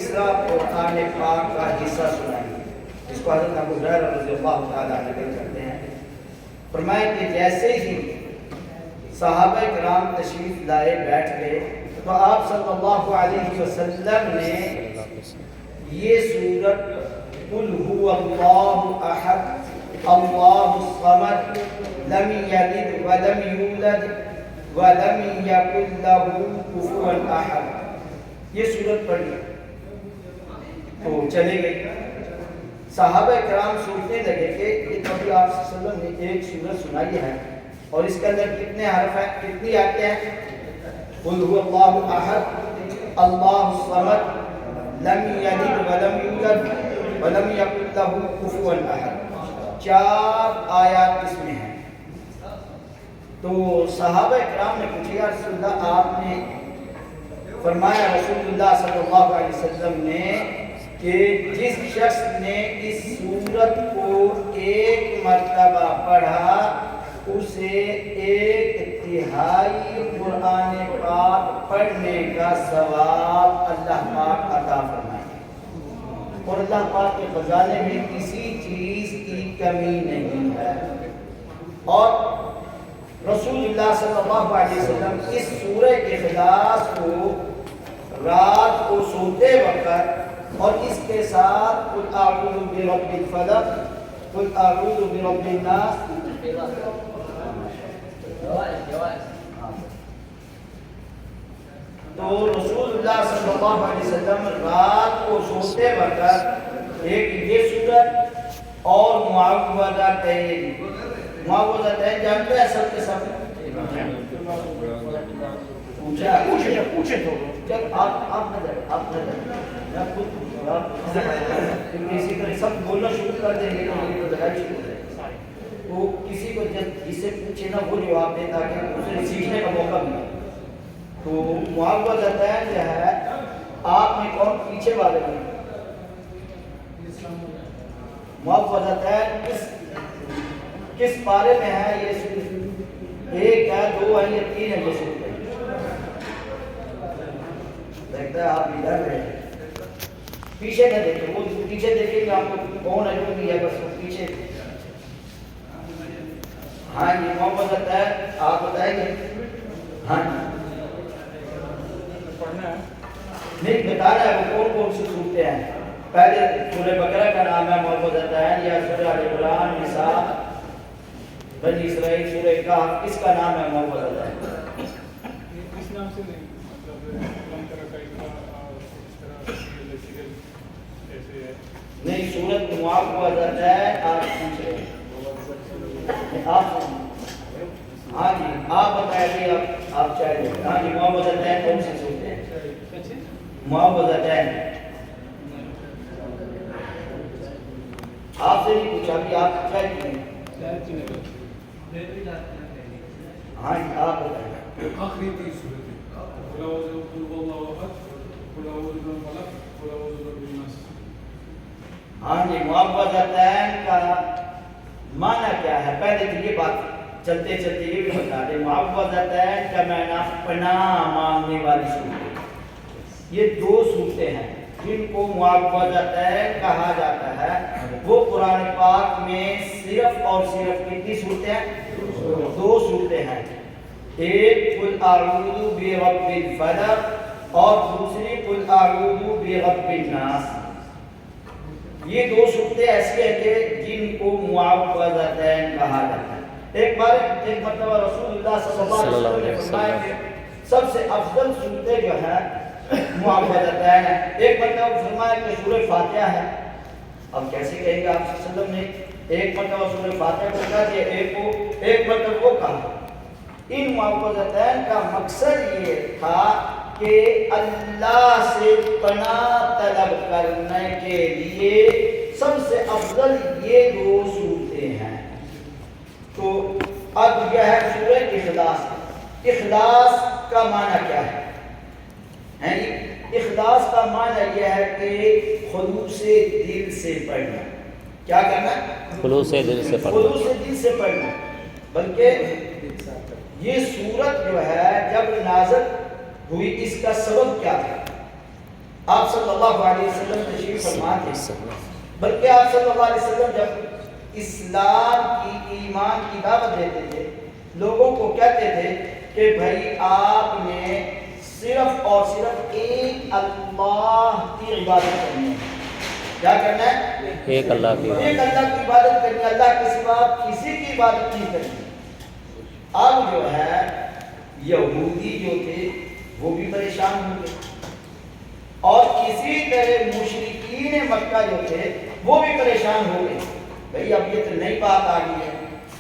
تیسرا قرآن پاک کا حصہ سنائیے، اس کو حضرت ابو ہریرہ رضی اللہ تعالیٰ عنہ کرتے ہیں۔ فرمایا کہ جیسے ہی صحابہ کرام تشریف لائے بیٹھ گئے تو آپ صلی اللہ علیہ وسلم نے یہ سورت قل هو اللہ احد اللہ الصمد لم یلد ولم یولد ولم یکن لہ کفوا احد یہ سورت پڑھی تو چلے گئے۔ صحابہ کرام سوچنے لگے کہ یہ تو ابھی آپ صلی اللہ علیہ وسلم نے ایک سورت سنائی ہے اور اس کے اندر کتنے حرف ہیں، کتنی آیتیں ہیں؟ قل هو اللہ احد اللہ الصمد لم یلد ولم یولد ولم یکن لہ کفوا احد، 4 آیات اس میں ہیں۔ تو صحابہ کرام نے پوچھا یا رسول اللہ، آپ نے فرمایا رسول اللہ صلی اللہ علیہ وسلم نے کہ جس شخص نے اس سورت کو ایک مرتبہ پڑھا اسے 1/3 قرآن پاک پڑھنے کا ثواب اللہ پاک عطا فرمائے، اور اللہ پاک کے خزانے میں کسی چیز کی کمی نہیں ہے۔ اور رسول اللہ صلی اللہ علیہ وسلم اس سورہ اخلاص کو رات کو سوتے وقت اور اس کے ساتھ قل اعوذ برب الفلق قل اعوذ برب الناس تو رسول اللہ صلی اللہ علیہ وسلم رات کو سوتے وقت ایک یہ سورت اور معوذتین جانتے ہیں سب کے سب؟ پوچھے تو آپ کسی طرح سب بولنا شروع کر دیں گے تو کسی کو جس سے پوچھے نا وہ جواب دے تاکہ اسے سیکھنے کا موقع ملے۔ تو معوذتین جو ہے آپ میں کون پیچھے والے میں معوذتین کس پارے میں ہے؟ یہ 1 ہے 2 ہے یا 3 ہے؟ یہ سورت لگتا ہے آپ ادھر رہے ہیں، پیچھے نہ دیکھیں، وہ پیچھے دیکھیں کہ آپ کو کون ہے جو بھی ہے، بس وہ پیچھے۔ ہاں جی محمد ہے، آپ بتائیں گے؟ ہاں پڑھنا ہے نہیں بتانا ہے وہ کون سی صورتیں ہیں۔ پہلے سورہ بقرہ کا نام ہے محمد عطائن، یا سورہ آل عمران، نساء، بنی اسرائیل، سورہ کہف، کس کا نام ہے محمد عطائن؟ اس نام سے نہیں، نہیں سورت معوذتین آپ پوچھ رہے ہیں، آپ ہاں جی آپ بتائیں گے، آپ چاہیے ہاں جی معوذتین کون سی سورتیں ہیں؟ معوذتین آپ سے نہیں پوچھا کہ آپ چاہیے ہاں جی آپ بتائیں۔ آخری 3 سورتیں قل اعوذ برب اللہ احد، قل اعوذ برب الفلق، قل اعوذ برب الناس۔ ہاں جی معوذتین کا معنی کیا ہے؟ پہلے تو یہ بات چلتے چلتے یہ بھی بتا دیں، معوذتین کا معنی پناہ مانگنے والی صورتیں۔ یہ 2 صورتیں ہیں جن کو معوذتین کہا جاتا ہے۔ وہ قرآن پاک میں صرف اور صرف کتنی صورتیں ہیں؟ 2 صورتیں ہیں، ایک قل اعوذ برب الفلق اور دوسری قل اعوذ برب الناس۔ یہ 2 صورتیں ایسی ہیں کہ جن کو معوذتین کہا جاتا ہے۔ ایک مرتبہ رسول اللہ صلی اللہ علیہ وسلم نے فرمایا کہ سب سے افضل صورتیں جو ہیں معوذتین ہیں۔ ایک مرتبہ فرمایا کہ سورہ فاتحہ ہے۔ اب کیسے کہیں گے آپ صلی اللہ علیہ وسلم نے ایک مرتبہ سورہ فاتحہ کو کہا دیا، ایک مرتبہ وہ کہا۔ ان معوذتین کا مقصد یہ تھا کہ اللہ سے پناہ طلب کرنے کے لیے سب سے افضل یہ 2 صورتیں ہیں۔ تو اب یہ ہے سورہ اخلاص۔ اخلاص کا معنی کیا ہے؟ اخلاص کا معنی یہ ہے کہ خلوص دل سے پڑھنا۔ کیا کرنا؟ خلوص دل سے پڑھنا، خلوص دل سے پڑھنا۔ بلکہ یہ سورت جو ہے جب نازل ہوئی اس کا سبب کیا تھا؟ آپ صلی اللہ علیہ وسلم تشریف فرما تھے، بلکہ آپ صلی اللہ علیہ وسلم جب اسلام کی ایمان کی دعوت دیتے تھے لوگوں کو کہتے تھے کہ بھائی آپ نے صرف اور صرف ایک اللہ کی عبادت کرنی ہے۔ کیا کرنا ہے؟ ایک اللہ کی ایک اللہ کی عبادت کرنی ہے، اللہ کے سوا کسی کی عبادت نہیں کرنی۔ اب جو ہے یہودی جو تھے وہ بھی پریشان ہو گئے، اور کسی طرح مشرکین مکہ جو تھے وہ بھی پریشان ہو گئے۔ بھئی اب یہ تو نئی بات آ گئی ہے۔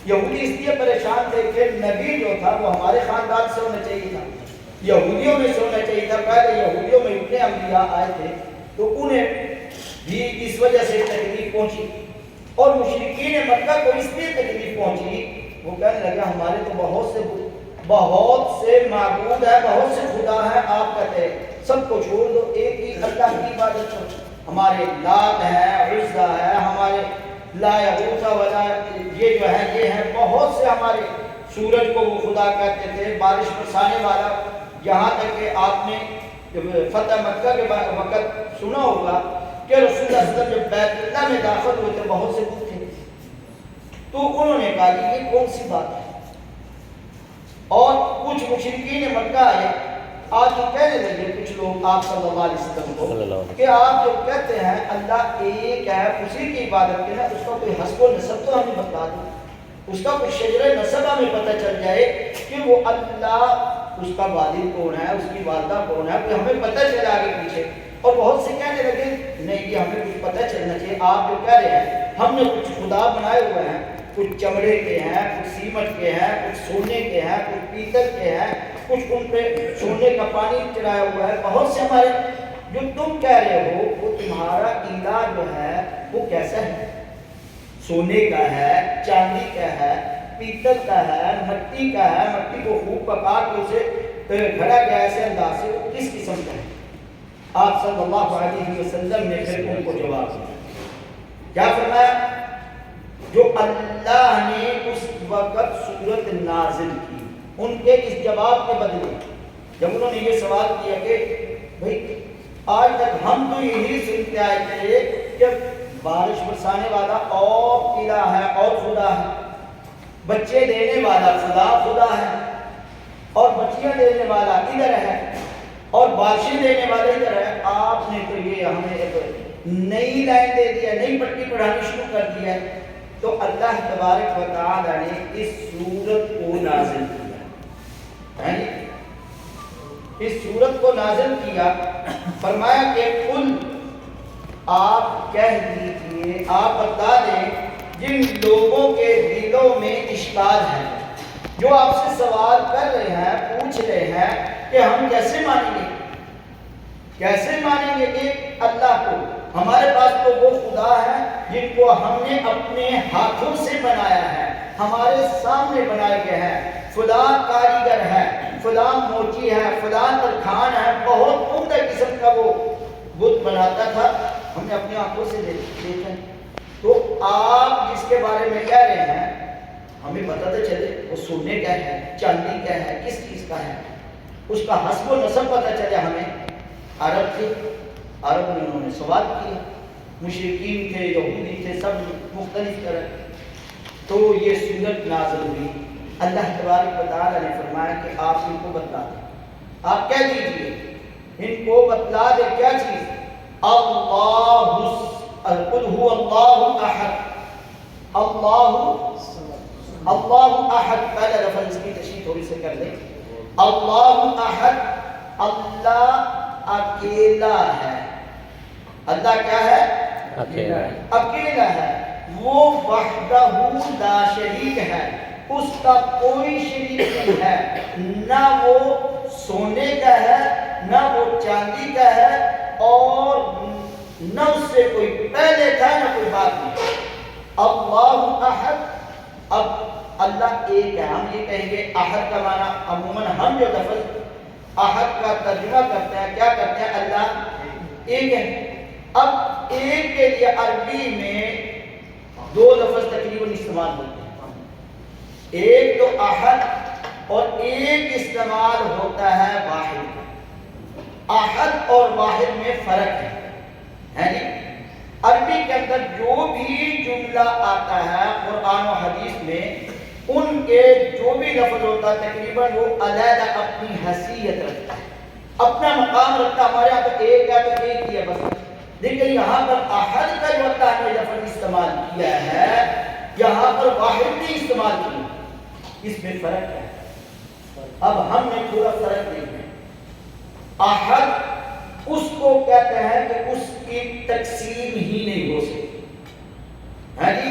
یہودی اس لیے پریشان تھے کہ نبی جو تھا وہ ہمارے خاندان سے ہونا چاہیے تھا، یہودیوں میں سے ہونا چاہیے تھا۔ پہلے یہودیوں میں اتنے انبیاء آئے تھے تو انہیں بھی اس وجہ سے تکلیف پہنچی، اور مشرکین مکہ کو اس لیے تکلیف پہنچی، وہ کہنے لگا ہمارے تو بہت سے معبود ہے، بہت سے خدا ہے، آپ کہتے ہیں سب کو چھوڑ دو، ایک ہی اللہ کی عبادت کرو۔ ہمارے لات ہے، عزا ہے، ہمارے لا یغوث ولا یہ جو ہے یہ ہے، بہت سے ہمارے سورج کو وہ خدا کہتے تھے، بارش برسانے والا۔ یہاں تک کہ آپ نے فتح مکہ کے وقت سنا ہوگا کہ رسول اللہ صلی اللہ علیہ وسلم جب بیت اللہ میں داخل ہوئے تھے بہت سے بت تھے، تو انہوں نے کہا کہ یہ کون سی بات ہے، اور کچھ مشرکین مکہ آئے آج تو کہنے لگے کچھ لوگ آپ صلی اللہ علیہ وسلم کو کہ آپ جو کہتے ہیں اللہ ایک ہے اسی کی عبادت کرنا، اس کا کوئی حسب و نسب تو ہمیں بتا دو، اس کا کوئی شجر نسب ہمیں پتہ چل جائے کہ وہ اللہ، اس کا والد کون ہے، اس کی والدہ کون ہے، کوئی ہمیں پتہ چلے آگے پیچھے۔ اور بہت سے کہنے لگے نہیں یہ ہمیں کچھ پتہ چلنا چاہیے، آپ جو کہہ رہے ہیں ہم نے کچھ خدا بنائے ہوئے ہیں، کچھ چمڑے کے ہیں، کچھ سیمنٹ کے ہیں، کچھ سونے کے ہیں، کچھ پیتل کے ہیں، کچھ ان پہ سونے کا پانی چڑھایا ہوا ہے، بہت سے ہمارے جو تم کہہ رہے ہو وہ تمہارا الہ جو ہے وہ کیسا ہے، سونے کا ہے، چاندی کا ہے، پیتل کا ہے، مٹی کا ہے، مٹی کو خوب پکا کے اسے گھڑا گیا ایسے انداز سے، وہ کس قسم کا ہے؟ آپ صلی اللہ علیہ وسلم نے پھر ان کو جواب دیا، کیا فرمایا؟ جو اللہ نے اس وقت سورت نازل کی، ان کے اس جواب کے بدلے جب انہوں نے یہ سوال کیا کہ بھئی آج تک ہم تو یہی سنتے آئے تھے کہ بارش برسانے والا اور الہ ہے اور خدا ہے، بچے دینے والا خدا ہے، اور بچیاں دینے والا ادھر ہے، اور بارشیں دینے والا ادھر ہے، آپ نے تو یہ ہمیں ایک نئی لائن دے دیا، نئی پٹی پڑھانی شروع کر دیا ہے۔ تو اللہ تبارک و تعالی نے اس سورت کو نازل کیا، اس سورت کو نازل کیا، فرمایا کہ قل آپ کہہ دیجئے، آپ بتا دیں جن لوگوں کے دلوں میں اشکال ہے، جو آپ سے سوال کر رہے ہیں، پوچھ رہے ہیں کہ ہم کیسے مانیں گے، کیسے مانیں گے ایک اللہ کو، ہمارے پاس تو وہ خدا ہے جن کو ہم نے اپنے ہاتھوں سے بنایا ہے، ہمارے سامنے بنائے گئے ہیں، فلاں کاریگر ہے، فلاں موچی ہے، فلاں ترکھان ہے، بہت عمدہ قسم کا وہ بت بناتا تھا، ہم نے اپنی آنکھوں سے دیکھا۔ تو آپ جس کے بارے میں کہہ رہے ہیں ہمیں پتہ تو چلے وہ سونے کا ہے، چاندی کا ہے، کس چیز کا ہے، اس کا حسب و نسب پتہ چلے ہمیں۔ عرب تھے، عرب میں انہوں نے سوال کیا، مشرکین تھے، یہودی تھے، سب مختلف طرح، تو یہ سورت نازل ہوئی۔ اللہ تبارک و تعالی نے فرمایا کہ آپ ان کو بتلا دیں، آپ کہہ دیجئے ان کو بتلا دیں کیا چیز؟ قل هو اللہ احد، اللہ احد، پہلے لفظ اس کی تشریح تھوڑی سے کر دیں، اللہ احد، اللہ اکیلا ہے، اللہ کیا ہے؟ اکیلا ہے، وہ وحدہ لا شریک ہے، اس کا کوئی شریک نہیں ہے، نہ وہ سونے کا ہے، نہ وہ چاندی کا ہے، اور نہ اس سے کوئی پہلے تھا نہ کوئی بعد میں۔ اللہ احد، اب اللہ ایک ہے، ہم یہ کہیں گے احد کا معنی عموماً ہم جو لفظ احد کا ترجمہ کرتے ہیں کیا کرتے ہیں؟ اللہ ایک ہے۔ اب ایک کے لیے عربی میں دو لفظ تقریباً استعمال ہوتے ہیں، ایک تو احد اور ایک استعمال ہوتا ہے واحد۔ احد اور واحد میں فرق ہے جی. عربی کے اندر جو بھی جملہ آتا ہے قرآن و حدیث میں ان کے جو بھی لفظ ہوتا ہے تقریباً وہ علیحدہ اپنی حیثیت رکھتا ہے, اپنا مقام رکھتا ہے. ہمارے یہاں تو ایک ہے تو ایک ہی ہے بس, لیکن یہاں پر احد کا جو اللہ نے لفظ استعمال کیا ہے یہاں پر واحد نے استعمال کیا, اس میں فرق ہے. اب ہم نے تھوڑا فرق دیکھنا ہے. احد اس کو کہتے ہیں کہ اس کی تقسیم ہی نہیں ہو سکتی ہے جی,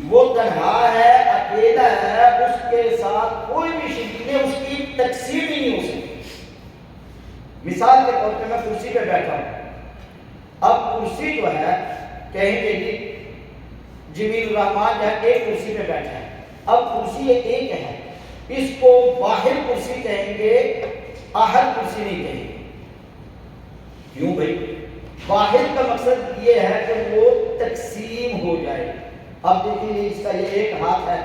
وہ تنہا ہے, اکیلا ہے, اس کے ساتھ کوئی بھی شریک نہیں, اس کی تقسیم ہی نہیں ہو سکتی. مثال کے طور پہ میں کرسی پہ بیٹھا ہوں, اب کرسی جو ہے کہیں گے جی جمیل الرحمان جو ہے ایک کرسی پہ بیٹھا ہے, اب کرسی ایک ہے, اس کو واحد کرسی کہیں گے, احد کرسی نہیں کہیں گے. کیوں بھائی؟ واحد کا مقصد یہ ہے کہ وہ تقسیم ہو جائے. اب دیکھیے اس کا یہ ایک ہاتھ ہے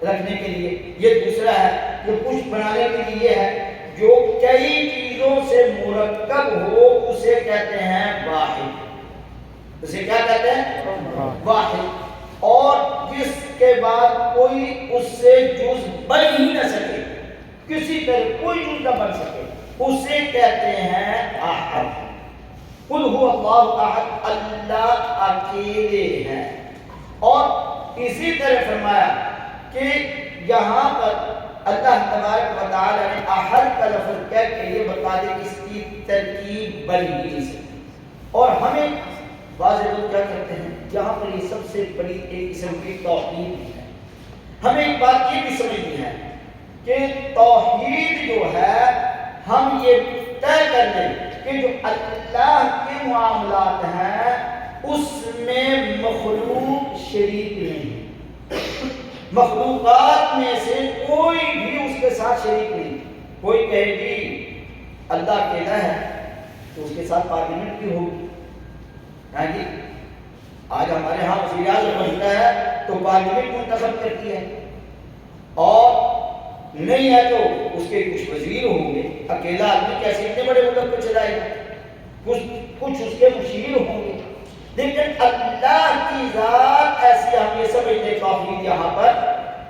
رکھنے کے لیے, یہ دوسرا ہے, یہ پشت بنانے کے لیے یہ ہے. جو کئی چیزوں سے مرکب ہو اسے کہتے ہیں واحد. اسے کیا کہتے ہیں؟ واحد. اور جس کے بعد کوئی اس سے جز بن ہی نہ سکے, کسی طرح کوئی جز نہ بن سکے, اسے کہتے ہیں احد. قل هو اللہ احد, اللہ اکیلے ہیں. اور اسی طرح فرمایا کہ یہاں پر اللہ تبارک و تعالی نے احد کا لفظ کہہ کے یہ بتا دے کہ اس کی ترکیب بن ہی نہیں سکتی. اور ہمیں بعض لوگ کیا کرتے ہیں, یہاں پر یہ سب سے بڑی ایک قسم کی توحید ہے. ہمیں ایک بات یہ بھی سمجھنی ہے کہ توحید جو ہے ہم یہ طے کر لیں کہ جو اللہ کے معاملات ہیں اس میں مخلوق شریک نہیں. مخلوقات میں سے کوئی بھی اس کے ساتھ شریک نہیں. کوئی کہے گی اللہ اکیلا ہے تو اس کے ساتھ پارلیمنٹ کی ہوگی. ہاں جی, آج ہمارے ہاں وزیر اعظم بنتا ہے تو پارلیمنٹ منتخب کرتی ہے, اور نہیں ہے تو اس کے کچھ وزیر ہوں گے. اکیلا آدمی کیسے اتنے بڑے ملک کو چلائے گا, کچھ اس کے مشیر ہوں گے. لیکن اللہ کی ذات ایسی, ہم یہ سمجھتے توحید یہاں پر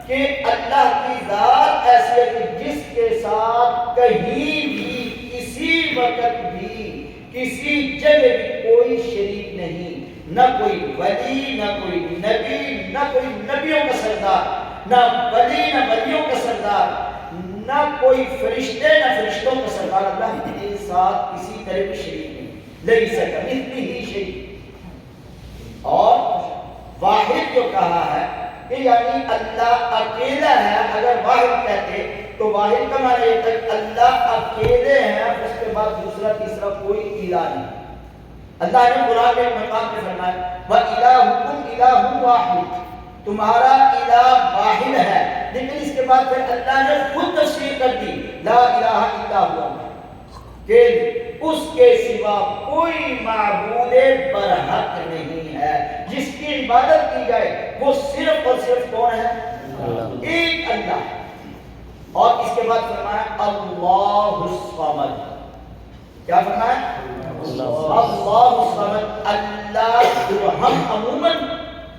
کہ اللہ کی ذات ایسی ہے کہ جس کے ساتھ کہیں بھی کسی وقت بھی کسی جگہ بھی کوئی شریک نہیں. نہ کوئی ولی, نہ کوئی نبی, نہ کوئی نبیوں کا سردار, نہ ولی نہ ولیوں کا سردار, نہ کوئی فرشتے نہ فرشتوں کا سردار. اللہ کے ساتھ کسی طرح بھی شریک نہیں. لیس کمثلہ ہی شیء. اور واحد جو کہا ہے کہ یعنی اللہ اکیلا ہے, اگر واحد کہتے تو واحد کا معنی یہ تک اللہ اکیلے ہیں, اس کے بعد دوسرا تیسرا کوئی الہ نہیں. اللہ نے قرآن کے مقام پہ فرمایا وَإِلَٰهُكُمْ إِلَٰهٌ وَاحِدٌ, تمہارا الہ واحد ہے. لیکن اس کے بعد پھر اللہ نے خود تفسیر کر دی لا الہ الا ہوا, کہ اس کے سوا کوئی معبود برحق نہیں ہے جس کی عبادت کی جائے. وہ صرف اور صرف کون ہے؟ اللہ, ایک اللہ. اور اس کے بعد فرمایا اللہ الصمد. کیا فرمایا؟ اللہ الصمد. اللہ جو ہم عموماً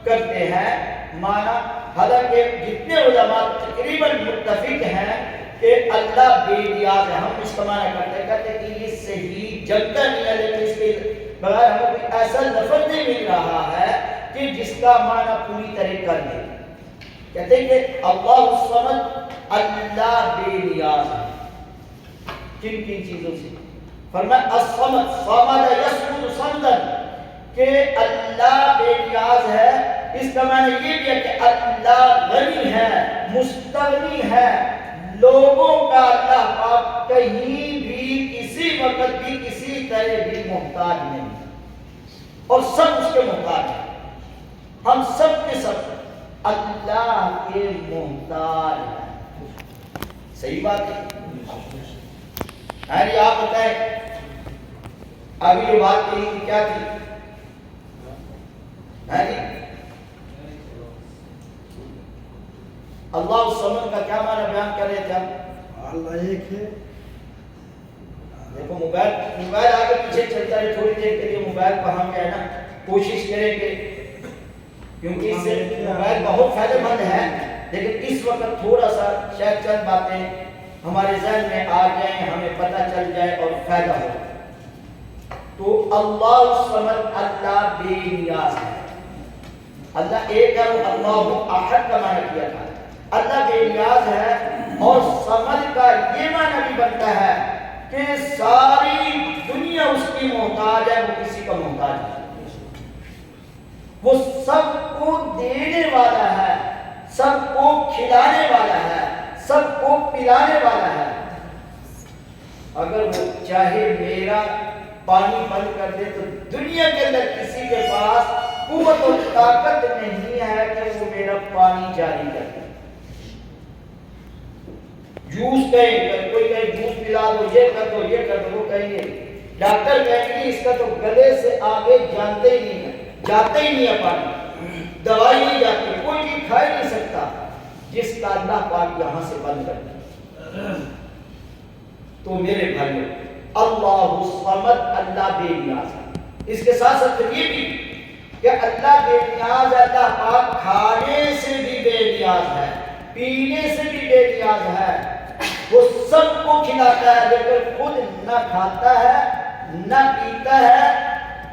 کرتے ہیں مانا, حالانکہ جتنے علماء تقریباً متفق ہیں کہ اللہ بے نیاز ہے, ہم اس کا معنی کہتے ہیں کہ یہ صحیح جگہ نہیں ہے, لیکن اس کے بغیر ہمیں کوئی ایسا لفظ نہیں مل رہا ہے کہ جس کا معنی پوری طرح کر دے. کہتے ہیں کہ اللہ الصمد, اللہ بے نیاز ہے. کن کن چیزوں سے؟ فرمایا الصمد, صمد یصمد صمدا, کہ اللہ بے نیاز ہے. اس کا معنی یہ بھی ہے کہ اللہ غنی ہے, مستغنی ہے. لوگوں کا اللہ پاک کہیں بھی کسی وقت بھی کسی طرح بھی محتاج نہیں, اور سب اس کے محتاج ہیں. ہم سب کے سب اللہ کے محتاج ہیں. صحیح بات ہے. ارے آپ بتائیں ابھی جو بات کہی تھی کیا تھی؟ اللہ الصمد کا کیا معنی بیان کر رہے تھے ہم؟ اللہ ایک ہے. دیکھو موبائل آگے پیچھے چلتا ہے، تھوڑی دیر کے لیے موبائل کو ہم کیا ہے نا کوشش کریں گے، کیونکہ اس سے موبائل بہت فائدہ مند ہے، لیکن اس وقت تھوڑا سا شاید چند باتیں ہمارے ذہن میں آ جائیں، ہمیں پتہ چل جائے اور فائدہ ہو. تو اللہ الصمد، اللہ بے نیاز ہے. اللہ ایک ہے، وہ اللہ احد کا معنی کیا تھا. اللہ بے نیاز ہے، اور صمد کا یہ معنی بھی بنتا ہے کہ ساری دنیا اس کی محتاج ہے، وہ کسی کا محتاج ہے. وہ سب کو دینے والا ہے، سب کو کھلانے والا ہے، سب کو پلانے والا ہے. اگر وہ چاہے میرا پانی بند کر دے تو دنیا کے اندر کسی کے پاس قوت اور طاقت نہیں ہے کہ وہ میرا پانی جاری کر دے. جوس کہیں، کوئی کہیں جوس پلا دو، یہ کر دو، یہ کر دو، وہ کہیں گے، ڈاکٹر کہیں گے اس کا تو گلے سے آگے جانتے ہی نہیں ہے، جاتے ہی نہیں ہے پانی، دوائی نہیں جاتی، کوئی چیز کھا ہی نہیں سکتا جس کا اللہ پاک یہاں سے بند کر دے. تو میرے بھائیوں، اللہ الصمد، اللہ بے نیاز ہے. اس کے ساتھ ساتھ یہ بھی کہ اللہ بے نیاز ہے، اللہ پاک کھانے سے بھی بے نیاز ہے، پینے سے بھی بے نیاز ہے. وہ سب کو کھلاتا ہے لیکن خود نہ کھاتا ہے نہ پیتا ہے،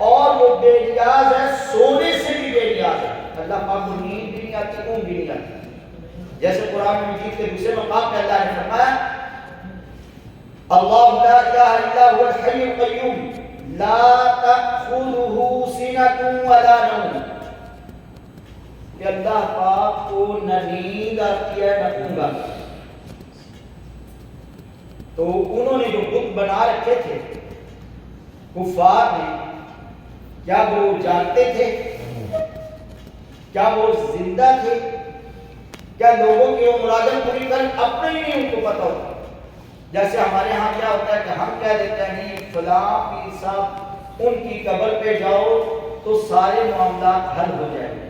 اور وہ بے نیاز ہے، سونے سے بھی بے نیاز ہے. اللہ پاک کو نیند بھی نہیں آتی، اونگ بھی نہیں آتی. جیسے قرآن مجید کے دوسرے مقام پہ اللہ نے فرمایا، اللہ لا الہ الا هو الحی القیوم لا تأخذہ سنۃ ولا نوم. کہ اللہ پاک کو نہ نیند آتی ہے نہ اونگ آتی ہے. تو انہوں نے جو بت بنا رکھے تھے کفار نے، کیا وہ جانتے تھے؟ کیا وہ زندہ تھے؟ کیا لوگوں کی وہ مرادیں پوری کر اپنے ہی نہیں ان کو پتا ہوتا؟ جیسے ہمارے ہاں کیا ہوتا ہے کہ ہم کہہ دیتے ہیں فلاں پیر صاحب ان کی قبر پہ جاؤ تو سارے معاملات حل ہو جائیں گے.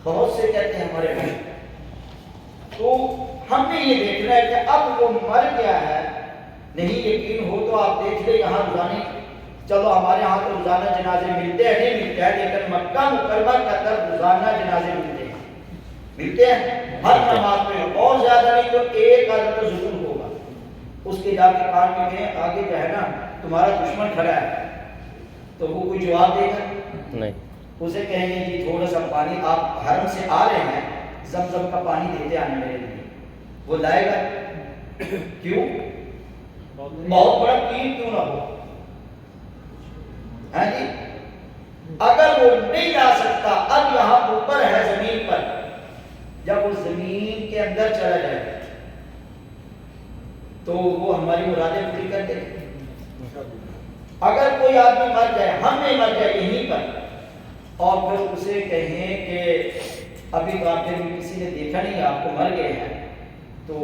بہت سے کہتے ہیں ہمارے بھائی. تو ہم نے یہ دیکھنا ہے کہ اب وہ مر گیا ہے. نہیں یقین ہو تو آپ دیکھ لیں یہاں روزانے، چلو ہمارے ہاں تو روزانہ جنازے ملتے ہیں، نہیں ملتے ہیں، لیکن مکہ مکرمہ کے اندر روزانہ جنازے ملتے ہیں ہر نماز پہ، اور زیادہ نہیں تو ایک آدمی تو ضرور ہوگا. اس کے جا کے کان میں کہیں آگے جو ہے نا تمہارا دشمن کھڑا ہے تو وہ کوئی جواب دے گا نہیں. اسے کہیں گے جی تھوڑا سا پانی، آپ حرم سے آ رہے ہیں، زمزم کا پانی دیتے آنے میرے لیے. وہ لائے گا؟ کیوں؟ بہت بڑا پیر کیوں نہ ہو. ہاں جی، اگر وہ نہیں لا سکتا، اب یہاں اوپر ہے زمین پر، جب وہ زمین کے اندر چلا جائے تو وہ ہماری مرادیں پوری کر دے. اگر کوئی آدمی مر جائے، ہم نہیں مر جائے یہیں پر، اور پھر اسے کہیں کہ ابھی تو آپ نے کسی نے دیکھا نہیں، آپ کو مر گئے ہیں تو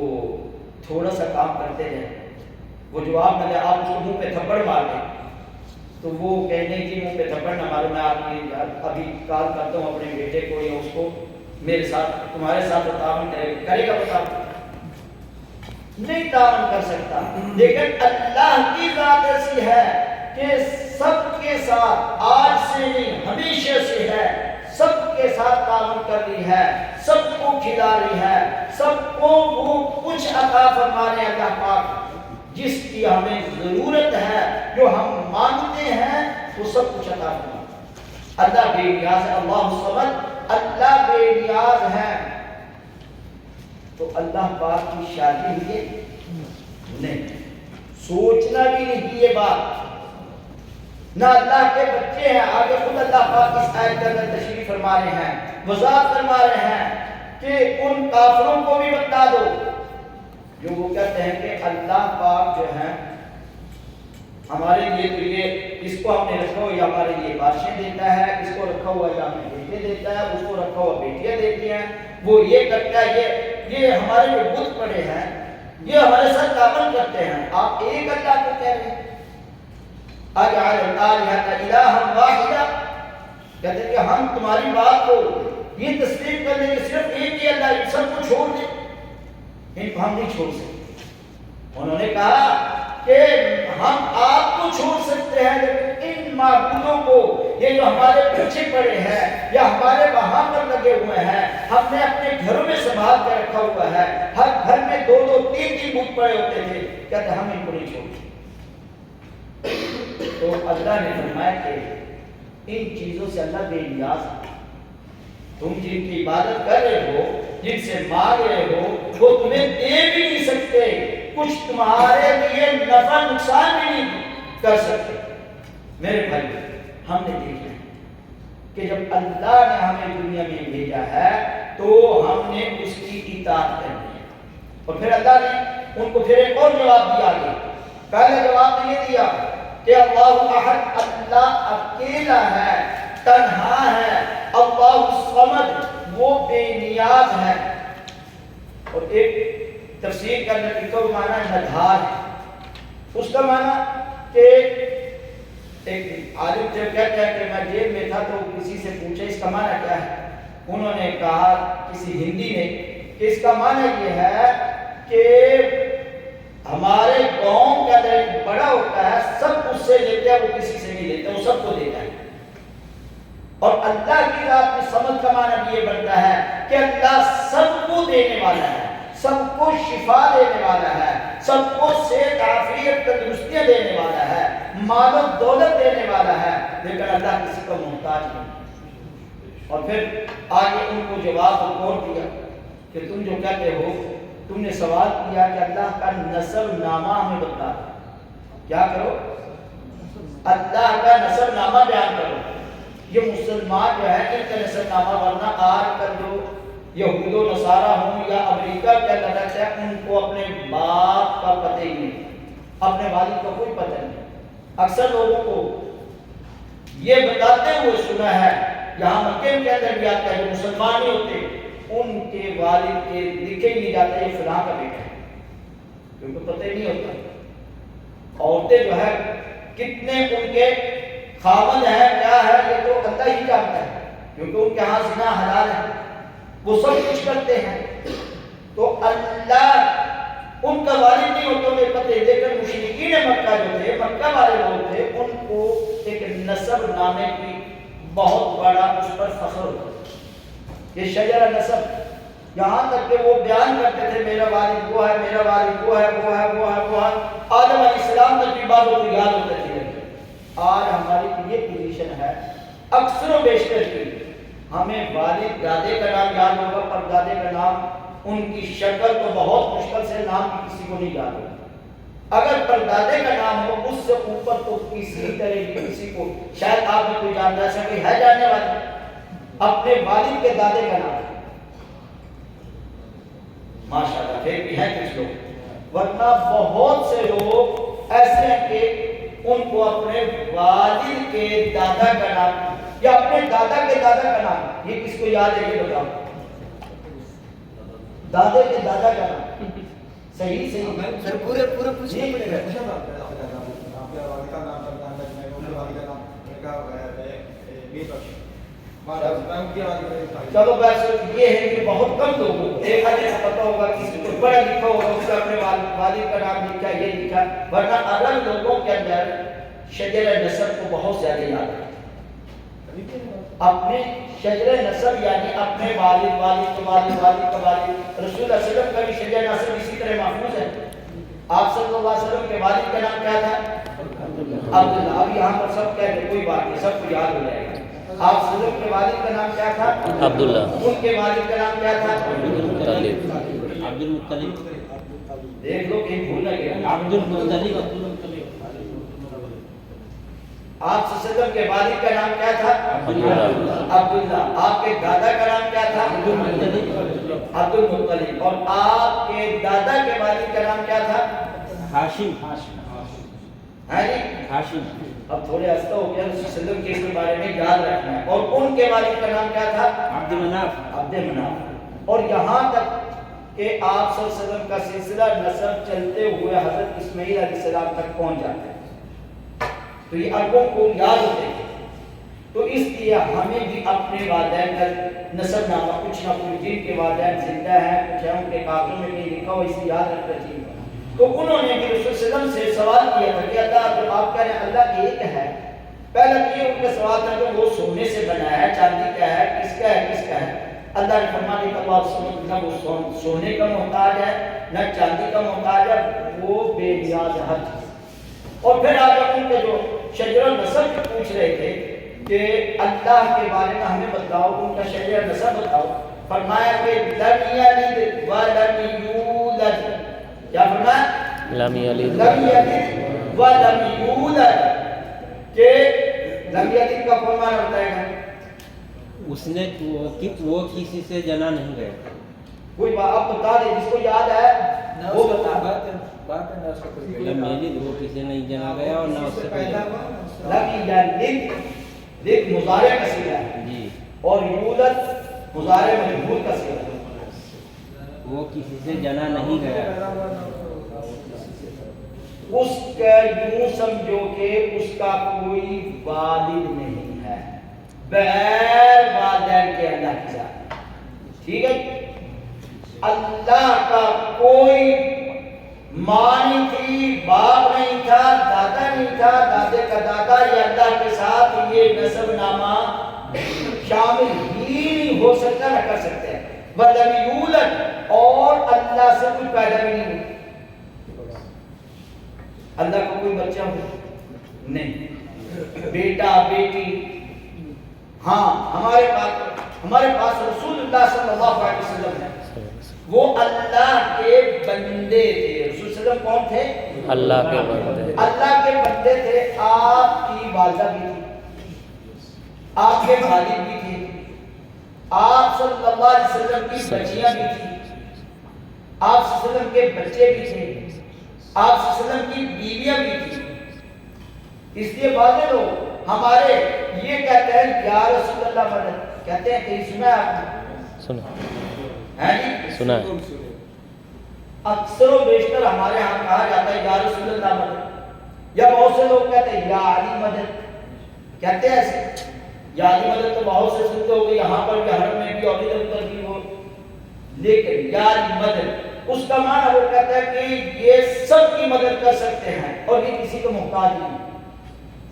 تھوڑا سا کام کرتے رہیں، وہ جواب نہ دے، آپ اس کو منہ پہ تھپڑ مار دیں تو وہ کہنے کی منہ پہ تھپڑ نہ مارو، میں آپ کی ابھی کال کرتا ہوں اپنے بیٹے کو یا اس کو، میرے ساتھ تمہارے ساتھ تعاون کرے گا؟ بتاؤ، نہیں تعاون کر سکتا. لیکن اللہ کی ذات ایسی ہے کہ سب کے ساتھ، آج سے نہیں ہمیشہ سے ہے، سب کے ساتھ تعاون کر رہی ہے، سب کو کھلا رہی ہے، سب کو وہ کچھ عطا فرما رہے ہیں. اللہ پاک جس کی ہمیں ضرورت ہے، جو ہم مانگتے ہیں، وہ سب کچھ عطا فرما. اللہ بے نیاز ہے، اللہ الصمد، اللہ بے نیاز ہے. تو اللہ پاک کی شادی ہوئی ہے؟ نہیں. سوچنا بھی نہیں یہ بات. نہ اللہ کے بچے ہیں. آگے خود اللہ پاک اس آیت کے اندر تشریف فرما رہے ہیں، وضاحت فرما رہے ہیں کہ ان کافروں کو بھی بتا دو جو وہ کہتے ہیں کہ اللہ پاک جو ہے ہمارے لیے تو یہ، اس کو ہم نے رکھا ہوا یا ہمارے لیے بارشیں دیتا ہے، اس کو رکھا ہوا یا ہمیں بیٹے دیتا ہے، اس کو رکھا ہوا بیٹیاں دیتی ہیں، وہ یہ کرتا ہے، یہ ہمارے جو بت پڑے ہیں یہ ہمارے ساتھ تعاون کرتے ہیں. آپ ایک اللہ کو کہہ رہے ہیں اجعل الآلہۃ الہا واحدا، کہتے ہیں کہ ہم تمہاری بات کو یہ تصدیق کر لیں کہ صرف ایک ہی اللہ، سب کو چھوڑ دیں. ان کو ہم نہیں چھوڑ سکتے. انہوں نے کہا کہ ہم آپ کو چھوڑ سکتے ہیں لیکن ان معبودوں کو، یہ جو ہمارے پیچھے پڑے ہیں یا ہمارے وہاں پر لگے ہوئے ہیں، ہم نے اپنے گھروں میں سنبھال کے رکھا ہوا ہے، ہر گھر میں 2 3 بت پڑے ہوتے تھے، کہتے ہم ان کو نہیں چھوڑتے۔ تو اللہ نے فرمایا کہ ان چیزوں سے اللہ بے نیاز ہے، تم جن کی عبادت کر رہے ہو، جن سے مانگ رہے ہو، وہ تمہیں دے بھی نہیں سکتے، کچھ تمہارے لیے نفع نقصان بھی نہیں کر سکتے۔ میرے بھائی، ہم نے دیکھا ہے کہ جب اللہ نے ہمیں دنیا میں بھیجا ہے تو ہم نے اس کی اطاعت کرنی ہے، اور پھر اللہ نے ان کو پھر ایک اور جواب دیا گیا۔ پہلا جواب تو یہ دیا کہ اللہ احد، اللہ اکیلا ہے، تنہا ہے، اللہ الصمد، وہ بے نیاز ہے۔ اور ایک تفسیر کرنے کی تو معنی ندھار ہے، اس کا معنی کہ ایک عالم جب کہتے ہیں کہ میں جیل میں تھا تو کسی سے پوچھا اس کا معنی کیا ہے، انہوں نے کہا کسی ہندی نے کہ اس کا معنی یہ ہے کہ ہمارے قوم کے اندر ایک بڑا ہوتا ہے، سب اس سے لیتے ہیں، وہ کسی سے نہیں لیتے، وہ سب کو دیتا ہے۔ اور اللہ کی ذات میں سمجھ کا معنی بھی یہ بنتا ہے کہ اللہ سب کو دینے والا ہے، سب کو شفا دینے والا ہے، سب کو صحت عافیت تندرستیاں دینے والا ہے، مال و دولت دینے والا ہے، لیکن اللہ کسی کو محتاج نہیں۔ اور پھر آگے ان کو جواب اور دیا کہ تم جو کہتے ہو، تم نے سوال کیا کہ اللہ کا نسب نامہ ہمیں بتا دو، کیا کرو؟ اللہ کا نسب نامہ بیان کرو۔ یہ مسلمان جو ہے ان کا نسب نامہ، ورنہ آج کل جو یہود و نصارہ ہوں یا امریکہ کے اندر رہتے ہیں، ان کو اپنے باپ کا پتہ ہی نہیں، اپنے والد کا کوئی پتہ نہیں۔ اکثر لوگوں کو یہ بتاتے ہوئے سنا ہے، یہاں مکے کے اندر بھی آتا ہے، جو مسلمان نہیں ہوتے ان کے والد کے لکھے ہی نہیں جاتے یہ فلاں کا بیٹا ہے، کیونکہ پتہ ہی نہیں ہوتا۔ عورتیں جو ہے کتنے ان کے خاوند ہیں، کیا ہے، یہ تو اللہ ہی جانتا ہے، کیونکہ ان کے ہاں زنا حلال ہے، وہ سب کچھ کرتے ہیں۔ تو اللہ ان کا والد نہیں ہوتا میں پتہ، لیکن مشرکین مکہ جو تھے، مکہ والے لوگ تھے، ان کو ایک نسب نامے کی بہت بڑا اس پر فخر ہوتا، یہ شجر نسب، یہاں تک کہ وہ بیان کرتے تھے میرا والد وہ ہے، میرا والد وہ ہے، وہ ہے، وہ ہے، وہ ہے۔ آدم علیہ السلام تک کی بات کو یاد ہوتے تھے۔ آج ہماری یہ پوزیشن ہے اکثر و بیشتر کی، ہمیں والد دادے کا نام یاد ہوگا، پر دادے کا نام، ان کی شکل تو بہت مشکل سے نام کسی کو نہیں یاد ہوگا۔ اگر پردادے کا نام ہو اس سے اوپر تو کسی طرح کی کسی کو، شاید آپ میں کوئی جانتا ہے، کوئی ہے جاننے والا اپنے والد کے دادے کا نام، ماشاءاللہ پھر بھی ہیں کچھ لوگ، ورنہ بہت سے لوگ ایسے ہیں کہ ان کو اپنے والد کے دادا کا نام یا اپنے دادا کے دادا کا نام، یہ کس کو یاد ہے یہ بتاؤ؟ دادے کے دادا کا نام صحیح سر پورے پوچھنے پڑے گا۔ چلو بس یہ ہے کہ بہت کم لوگوں کو ایک آدمی سے پتا ہوگا، کسی کو پڑھا لکھا ہوگا، اس کا اپنے والد کا نام لکھا، یہ لکھا، ورنہ عرب لوگوں کے اندر شجر نسب کو بہت زیادہ یاد ہے۔ اپنے شجر نسب یعنی اپنے والد، والد کا والد، والد کا والد، رسول اللہ صلی اللہ علیہ وسلم کا بھی شجر نسب اسی طرح محفوظ ہے۔ آپ صلی اللہ علیہ وسلم کے والد کا نام کیا تھا؟ عبداللہ۔ اب یہاں پر سب کہتے ہیں، کوئی بات نہیں، سب کو یاد ہو جائے گا۔ آپ صلی اللہ علیہ وسلم کے والد کا نام کیا تھا؟ عبداللہ۔ ان کے والد کا نام کیا تھا؟ عبدالمطلب۔ دیکھ لو کہیں بھول نہ گیا۔ عبدالمطلب۔ آپ صلی اللہ علیہ وسلم کے والد کا نام کیا تھا؟ عبداللہ۔ آپ کے دادا کا نام کیا تھا؟ عبدالمطلب۔ اور آپ کے دادا کے والد کا نام کیا تھا؟ ہاشم۔ ہاں جی، ہاشم۔ اب تھوڑے ہفتہ ہو گیا، رسول صلی اللہ علیہ وسلم کے اس کے بارے میں یاد رکھنا ہے۔ اور ان کے والد کا نام کیا تھا؟ عبد مناف۔ عبد مناف۔ اور یہاں تک کہ آپ صلی اللہ علیہ وسلم کا سلسلہ نسب چلتے ہوئے حضرت اسماعیل علیہ السلام تک پہنچ جاتا ہے، تو یہ عربوں کو یاد ہوتے ہیں۔ تو اس لیے ہمیں بھی اپنے والدین کا نسب نامہ کچھ نہ کچھ، جن کے والدین زندہ ہیں، کچھ ہے ان کے کاغذوں میں کہیں لکھا ہو، اسے یاد رکھنا چاہیے۔ تو انہوں نے بھی رسول صلی اللہ علیہ وسلم سے سوال کیا تھا کہ اللہ تو آپ کہہ رہے ہیں اللہ ایک ہے. پہلا تو یہ ان کا سوال تھا کہ وہ سونے سے بنا ہے، چاندی کا ہے، کس کا ہے، کس کا ہے. اللہ نے فرمایا کہ اللہ نہ وہ سونے کا محتاج ہے نہ چاندی کا محتاج ہے، وہ بے نیاز ہر چیز. اور پھر آگے ان کے جو شجر النسب پوچھ رہے تھے کہ اللہ کے بارے میں ہمیں بتاؤ، ان کا شجر النسب بتاؤ. فرمایا کہ لم یلد ولم یولد. کیا فرمایا؟ لم یلد لم یلد ولم یولد. کہ لم یلد کا کون معنی ہوتا ہے؟ اس نے وہ کسی سے جنا نہیں گیا. کوئی بات آپ بتا دیں جس کو یاد ہے وہ بتا. لم یلد وہ کسی نہیں جنا گیا اور نہ اس سے پہلے. لم یلد ایک مضارع کا صیغہ ہے جی. اور یولد مضارع مجهول کا صیغہ ہے. وہ کسی سے جنا نہیں گیا. اس کا یوں سمجھو کہ اس کا کوئی والد نہیں ہے بغیر والدین کے اللہ کی ذات. ٹھیک ہے. اللہ کا کوئی ماں نہیں تھی، باپ نہیں تھا، دادا نہیں تھا، دادے کا دادا. یہ اللہ کے ساتھ یہ نسب نامہ شامل ہی نہیں ہو سکتا، نہ کر سکتے ہیں. ولم یولد اور اللہ سے کوئی پیدا بھی نہیں ہوئی. اللہ کو کوئی بچہ ہو نہیں، بیٹا بیٹی. ہاں ہمارے پاس رسول اللہ صلی اللہ علیہ وسلم ہے، وہ اللہ کے بندے تھے. رسول صلی اللہ علیہ وسلم کون تھے؟ اللہ کے بندے. اللہ کے بندے تھے. آپ کی والدہ بھی تھی، آپ کے والد بھی تھے، آپ صلی اللہ علیہ وسلم کی بچیاں بھی تھیں، آپ صلی اللہ علیہ وسلم کے بچے بھی تھے، آپ صلی اللہ علیہ وسلم کی بیویاں بھی تھیں. اس لیے بعض لوگ ہمارے یہ کہتے ہیں یا رسول اللہ مدد کہتے ہیں کہ سنا ہے آپ نے؟ سنا ہے جی سنا ہے. اکثر و بیشتر ہمارے ہاں کہا جاتا ہے یا رسول اللہ مدد، یا بہت سے لوگ کہتے ہیں یا علی مدد. کہتے ہیں ایسے یا علی مدد تو بہت سے سنتے ہو گے، یہاں پر بھی حرم میں بھی اور ادھر ادھر بھی ہو. لیکن یا علی مدد اس کا معنی وہ کہتا ہے کہ یہ سب کی مدد کر سکتے ہیں اور یہ کسی کو محتاج نہیں.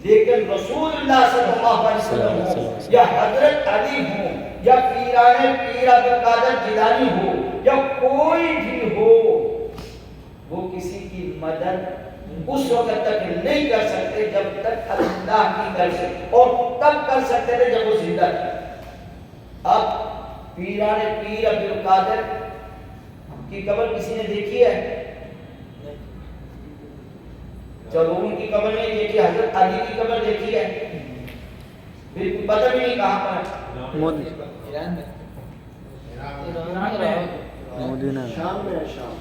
لیکن رسول اللہ صلی اللہ علیہ وسلم ہو یا حضرت علی ہو یا پیران پیر عبد القادر جیلانی ہو یا کوئی بھی ہو، وہ کسی کی مدد اس وقت تک نہیں کر سکتے جب تک اللہ کی کر سکتے، اور تب کر سکتے تھے جب وہ زندہ تھے. اب پیران پیر عبد القادر کی قبر کسی نے دیکھی ہے؟ چلو ان کی قبر نہیں دیکھی، حضرت علی کی قبر دیکھی ہے؟ بالکل پتہ بھی نہیں کہاں پر. شام میں شام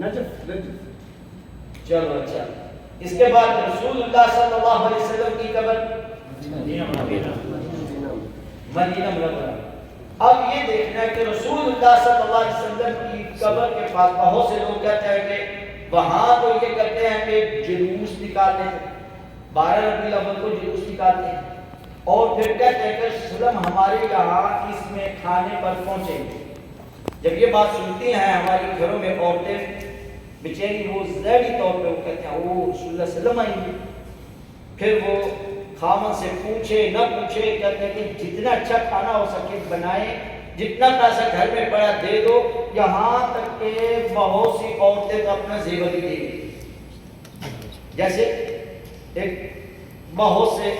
نجف. چلو اچھا. اس کے بعد رسول اللہ صلی اللہ علیہ وسلم کی قبر مدینہ منورہ. اب یہ دیکھنا ہے کہ رسول اللہ صلی اللہ علیہ وسلم کی قبر کے پاس بہت سے لوگ کہتے ہیں کہ وہاں تو یہ کرتے ہیں کہ جلوس نکالتے ہیں، 12 ربیع الاول کو جلوس نکالتے ہیں، اور پھر کہتے ہیں کہ سلم ہمارے یہاں اس میں کھانے پر پہنچے گے. جب یہ بات سنتی ہیں ہماری گھروں میں عورتیں بیچاری، وہ ذہنی طور پہ وہ کہتے ہیں او رسول اللہ صلی اللہ علیہ وسلم. پھر وہ خامن سے پوچھے نہ پوچھے کہتے ہیں کہ جتنا اچھا کھانا ہو سکے بنائیں، جتنا پیسہ گھر میں پڑا دے دو. یہاں تک کہ بہت سی عورتیں تو اپنا زیور ہی دے گی. جیسے ایک بہت سے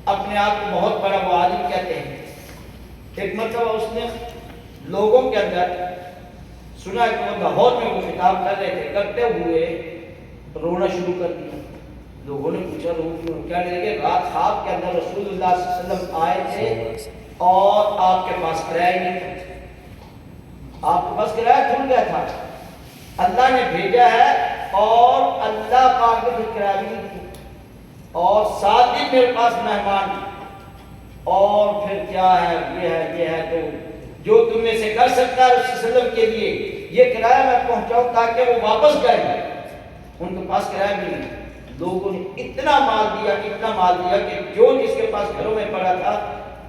اپنے آپ کو بہت بڑا وہ عالم کہتے ہیں. ایک مرتبہ اس نے لوگوں کے اندر سنا کہ وہ لاہور میں وہ خطاب کر رہے تھے، کرتے ہوئے رونا شروع کر دیا. لوگوں نے پوچھا رو کیوں؟ کیا لگے رات خواب کے اندر رسول اللہ صلی اللہ علیہ وسلم آئے تھے اور آپ کے پاس کرایہ نہیں تھا، آپ کے پاس کرایہ کھل گیا تھا، اللہ نے بھیجا ہے اور اللہ پاک نے پھر کرایہ بھی نہیں تھی، اور 7 دن میرے پاس مہمان، اور پھر کیا ہے یہ ہے تو جو تم میں سے کر سکتا ہے رسول صلی اللہ علیہ وسلم کے لیے یہ کرایہ میں پہنچاؤں تاکہ وہ واپس جائے. ان کے پاس کرایہ بھی نہیں. لوگوں نے اتنا مال دیا کہ جو جس کے پاس گھروں میں پڑا تھا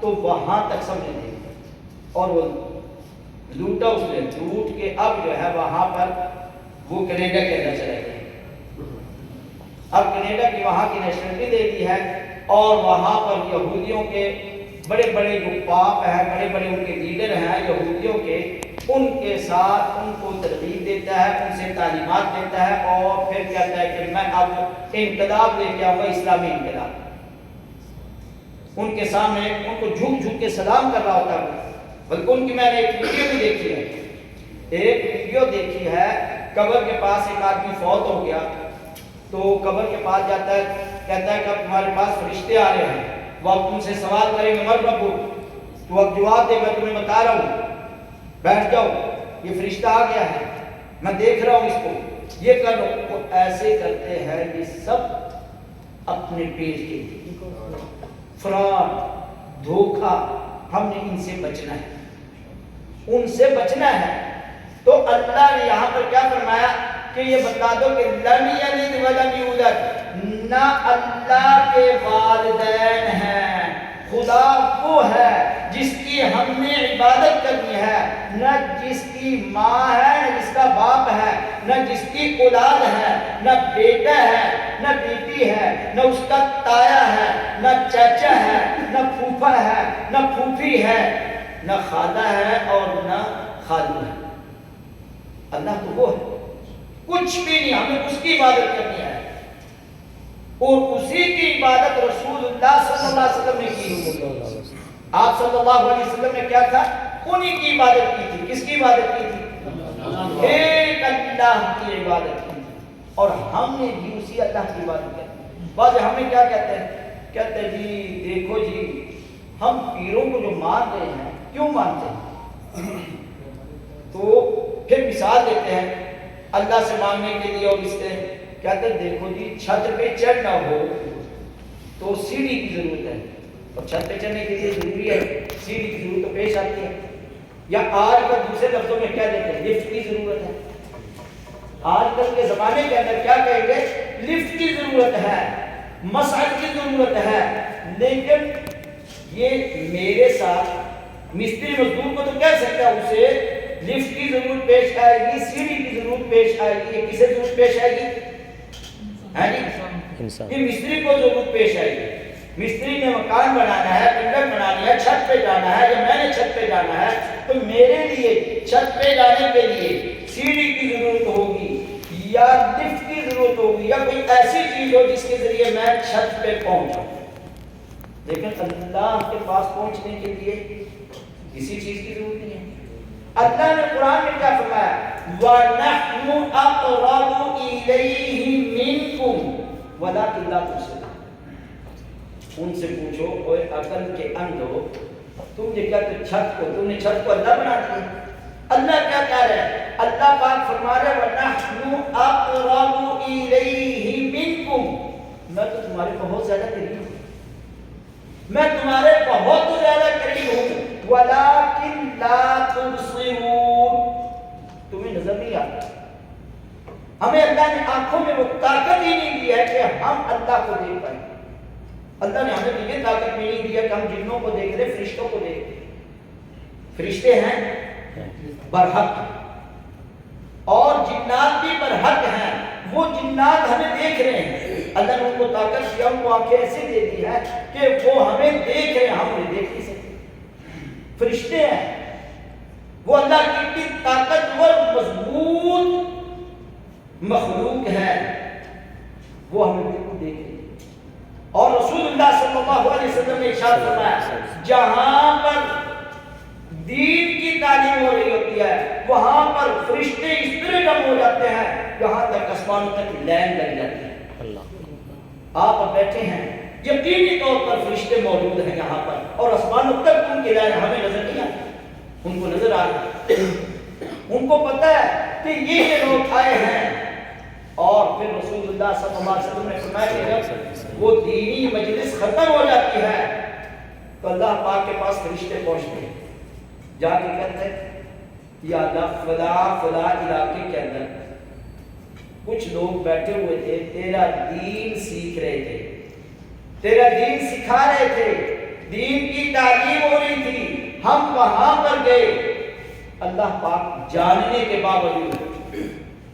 تو وہاں تک سب نے دے دیا اور وہ لوٹا. اس نے لوٹ کے اب جو ہے وہاں پر وہ کینیڈا کے اندر چلے گئے. اب کینیڈا کی وہاں کی نیشنلٹی دے دی ہے اور وہاں پر یہودیوں کے بڑے بڑے جو پاپ ہیں, بڑے بڑے ان کے لیڈر ہیں یہودیوں کے, ان کے ساتھ ان کو ترغیب دیتا ہے, ان سے تعلیمات دیتا ہے اور پھر کہتا ہے کہ میں اب انقلاب لے کے آؤں گا, اسلامی انقلاب. ان کے سامنے ان کو جھک جھک کے سلام کر رہا ہوتا ہے. بلکہ ان کی میں نے ایک ویڈیو بھی دیکھی ہے, ایک ویڈیو دیکھی ہے, قبر کے پاس ایک آدمی فوت ہو گیا تو قبر کے پاس جاتا ہے, کہتا ہے کہ اب تمہارے پاس فرشتے آ رہے ہیں, وہ اب تم سے سوال کریں گے مر ربو, تو اب جواب دے, میں تمہیں بتا رہا ہوں, بیٹھ جاؤ, یہ فرشتہ آ گیا ہے, میں دیکھ رہا ہوں اس کو, یہ کر رہا ہوں. وہ ایسے کرتے ہیں, یہ سب اپنے پیٹ کے لیے. فراڈ, دھوکہ, ہم نے ان سے بچنا ہے, ان سے بچنا ہے. تو اللہ نے یہاں پر کیا فرمایا کہ یہ بتا دو کہ لم یلد ولم یولد, نہ اللہ کے والدین ہیں, خدا وہ ہے جس کی ہم نے عبادت کرنی ہے, نہ جس کی ماں ہے, نہ جس کا باپ ہے, نہ جس کی اولاد ہے, نہ بیٹا ہے, نہ بیٹی ہے, نہ اس کا تایا ہے, نہ چاچا ہے, نہ پھوپھا ہے, نہ پھوپھی ہے, نہ خالہ ہے اور نہ خالو ہے. اللہ تو وہ ہے, کچھ بھی نہیں, ہمیں اس کی عبادت کرنی ہے اور اسی کی عبادت رسول اللہ صلی اللہ علیہ وسلم نے کی. آپ صلی اللہ علیہ وسلم نے کیا تھا, انہی کی عبادت کی تھی. کس کی عبادت کی تھی؟ ایک اللہ کی عبادت کی تھی, اور ہم نے بھی اسی اللہ کی عبادت کی. بعض ہمیں کیا کہتے ہیں, کہتے ہیں جی دیکھو جی ہم پیروں کو جو مان رہے ہیں, کیوں مانتے ہیں؟ تو پھر مثال دیتے ہیں اللہ سے مانگنے کے لیے, اور اس سے کہتے ہیں دیکھو جی چھت پہ چڑھنا ہو تو سیڑھی کی ضرورت ہے, اور چھت پہ چڑھنے کے لیے ضروری ہے سیڑھی کی ضرورت تو پیش آتی ہے. یا آج کل دوسرے لفظوں میں کیا دیتے ہیں, لفٹ کی ضرورت ہے. آج کل کے زمانے کے اندر کیا کہیں گے, لفٹ کی ضرورت ہے, مصعد کی ضرورت ہے. لیکن یہ میرے ساتھ مستری مزدور کو تو کہہ سکتا ہے اسے لفٹ کی ضرورت پیش آئے گی, سیڑھی کی ضرورت پیش آئے گی, یہ کسے ضرورت پیش آئے گی؟ یہ مستری کو ضرورت پیش آئے گی. مستری نے مکان بنانا ہے, پنڈر بنانی ہے, چھت پہ جانا ہے, یا میں نے چھت پہ جانا ہے, تو میرے لیے چھت پہ جانے کے لیے سیڑھی کی ضرورت ہوگی یا لفٹ کی ضرورت ہوگی, یا کوئی ایسی چیز ہو جس کے ذریعے میں چھت پہ پہنچوں. لیکن اللہ کے پاس پہنچنے کے لیے کسی چیز کی ضرورت نہیں ہے. اللہ نے قرآن میں کیا فرمایا, وَنَحْنُ أَقْرَبُ إِلَيْهِ مِنْكُمْ وَلَكِنْ لَا تُبْصِرُونَ. ان سے پوچھو اوے عقل کے اندھو, تم یہ کہتے چھت کو, تم نے چھت کو اللہ بنا دیا. اللہ کیا کہہ رہے ہیں, اللہ پاک فرما رہے ہیں وَنَحْنُ أَقْرَبُ إِلَيْهِ مِنْكُمْ, میں تو تمہارے بہت زیادہ قریب ہوں, میں تمہارے بہت زیادہ قریب ہوں. وَلَكِنْ لَا تُبْصِرُونَ, تمہیں نظر نہیں آتا. ہمیں اللہ نے آنکھوں میں وہ طاقت ہی نہیں دی ہے کہ ہم اللہ کو دیکھ پائیں. اللہ نے ہمیں یہ طاقت بھی نہیں دی ہے کہ ہم جنوں کو دیکھ رہے, فرشتوں کو دیکھ رہے. فرشتے ہیں برحق اور جنات بھی برحق ہیں, وہ جنات ہمیں دیکھ رہے ہیں. اللہ نے ان کو طاقت دیا, ان کو آنکھیں ایسے دے دی ہے کہ وہ ہمیں دیکھ رہے ہیں, ہم انہیں دیکھ نہیں سکتے. فرشتے ہیں, وہ اللہ کی اتنی طاقتور مضبوط مخلوق ہے, وہ ہمیں بالکل دیکھ رہے ہیں. اور رسول اللہ صلی اللہ علیہ وسلم نے ارشاد فرمایا, جہاں پر دین کی تعلیم ہو رہی ہوتی ہے وہاں پر فرشتے اس طرح جمع ہو جاتے ہیں جہاں تک آسمانوں تک لائن لگ جاتی ہے. آپ بیٹھے ہیں, یقینی طور پر فرشتے موجود ہیں یہاں پر, اور آسمانوں تک ان کی لائن ہمیں نظر نہیں آتی, ان کو نظر آ رہی ہے. ان کو پتہ ہے کہ یہ لوگ آئے ہیں. اور پھر رسول اللہ صلی اللہ علیہ وسلم نے فرمایا کہ جب وہ دینی مجلس ختم ہو جاتی ہے تو اللہ پاک کے پاس فرشتے پہنچتے ہیں, جا کے کہتے ہیں یا اللہ فلاں فلاں علاقے کے اندر کچھ لوگ بیٹھے ہوئے تھے, تیرا دین سیکھ رہے تھے, تیرا دین سکھا رہے تھے, دین کی تعلیم ہو رہی تھی, ہم وہاں پر گئے. اللہ پاک جاننے کے باوجود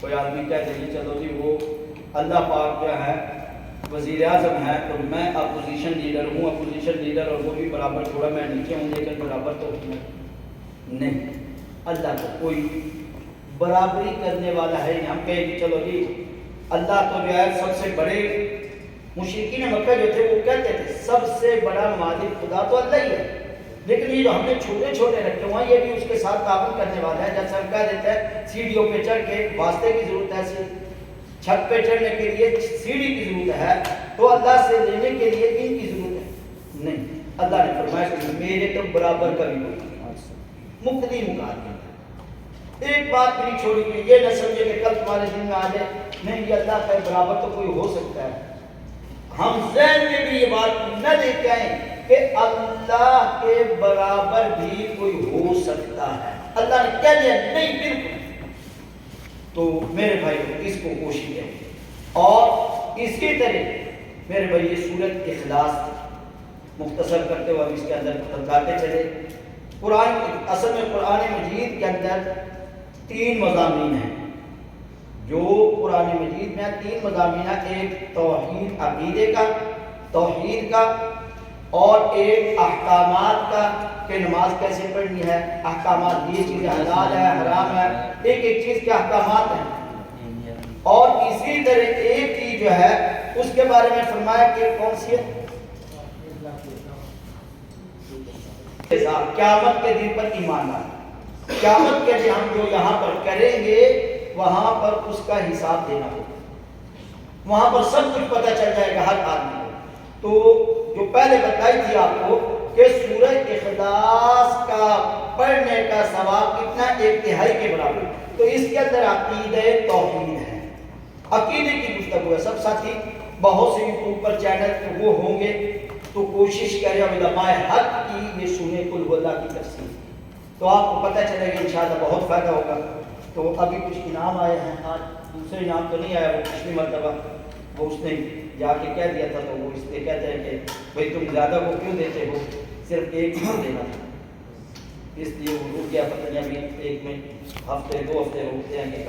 کوئی آدمی کہتے ہیں چلو جی وہ اللہ پاک جو ہے وزیر اعظم ہے تو میں اپوزیشن لیڈر ہوں، اپوزیشن لیڈر اور وہ بھی برابر، تھوڑا میں نیچے ہوں لیکن برابر تو نہیں۔ اللہ کو کوئی برابری کرنے والا ہے نہیں۔ ہم کہیں کہ چلو جی اللہ تو جو ہے سب سے بڑے، مشرکین مکہ جو تھے وہ کہتے تھے سب سے بڑا مالک خدا تو اللہ ہی ہے، لیکن یہ جو ہم نے چھوٹے چھوٹے رکھے ہوئے ہیں یہ بھی اس کے ساتھ تعاون کرنے والا ہے۔ جیسے ہم کہہ دیتے ہیں سیڑھیوں پہ چڑھ کے واسطے کی ضرورت ہے، چھت پہ چڑھنے کے لیے سیڑھی کی ضرورت ہے، تو اللہ سے لینے کے لیے ان کی ضرورت ہے نہیں۔ اللہ نے فرمایا کہ میرے تو برابر کا بھی کوئی مقتدی مقابلہ۔ ایک بات میری چھوڑی گئی، یہ نہ سمجھے کہ کل تمہارے دن میں آ جائے نہیں یہ اللہ کا برابر تو کوئی ہو سکتا ہے۔ ہم ذہن میں بھی یہ بات نہ لے کے آئیں کہ اللہ کے برابر بھی کوئی ہو سکتا ہے۔ اللہ نے کہہ دیا نہیں، بالکل۔ تو میرے بھائی اس کو کوشش کریں، اور اسی طرح میرے بھائی یہ سورۃ اخلاص مختصر کرتے ہوئے ہم اس کے اندر بتاتے چلے۔ قرآن اصل میں قرآن مجید کے اندر 3 مضامین ہیں، جو قرآن مجید میں 3 مضامین ہیں، ایک توحید عقیدے کا، توحید کا، اور ایک احکامات کا کہ نماز کیسے پڑھنی ہے، احکامات یہ چیزیں حلال ہے حرام ہے، ایک ایک چیز کے احکامات ہیں، اور اسی طرح ایک چیز جو ہے اس کے بارے میں فرمایا کہ کون سی ہے، قیامت کے دن پر ایمان لانا۔ قیامت کے دن ہم جو یہاں پر کریں گے وہاں پر اس کا حساب دینا ہوگا، وہاں پر سب کچھ پتہ چل جائے گا ہر آدمی کو۔ تو جو پہلے بتائی تھی آپ کو کہ سورہ اخلاص کا پڑھنے کا ثواب کتنا، 1/3 کے برابر، تو اس کے اندر عقیدہ توحید ہے، عقیدے کی گفتگو ہے۔ سب ساتھی بہت سے یوٹیوب پر چینل وہ ہوں گے تو کوشش کریں علماء حق کی یہ سنیں قل هو اللہ کی تفسیر، تو آپ کو پتہ چلے گا انشاءاللہ بہت فائدہ ہوگا۔ تو ابھی کچھ انعام آئے ہیں، آج دوسرے انعام تو نہیں آیا، وہ پچھلی مرتبہ وہ اس نے جا کے کہہ دیا تھا، تو وہ اس لیے کہتے ہیں کہ بھئی تم زیادہ کو کیوں دیتے ہو، صرف ایک ہی دینا تھا، اس لیے وہ رک گیا، پتہ نہیں ابھی ایک میں ہفتے 2 ہفتے روکتے ہیں کہ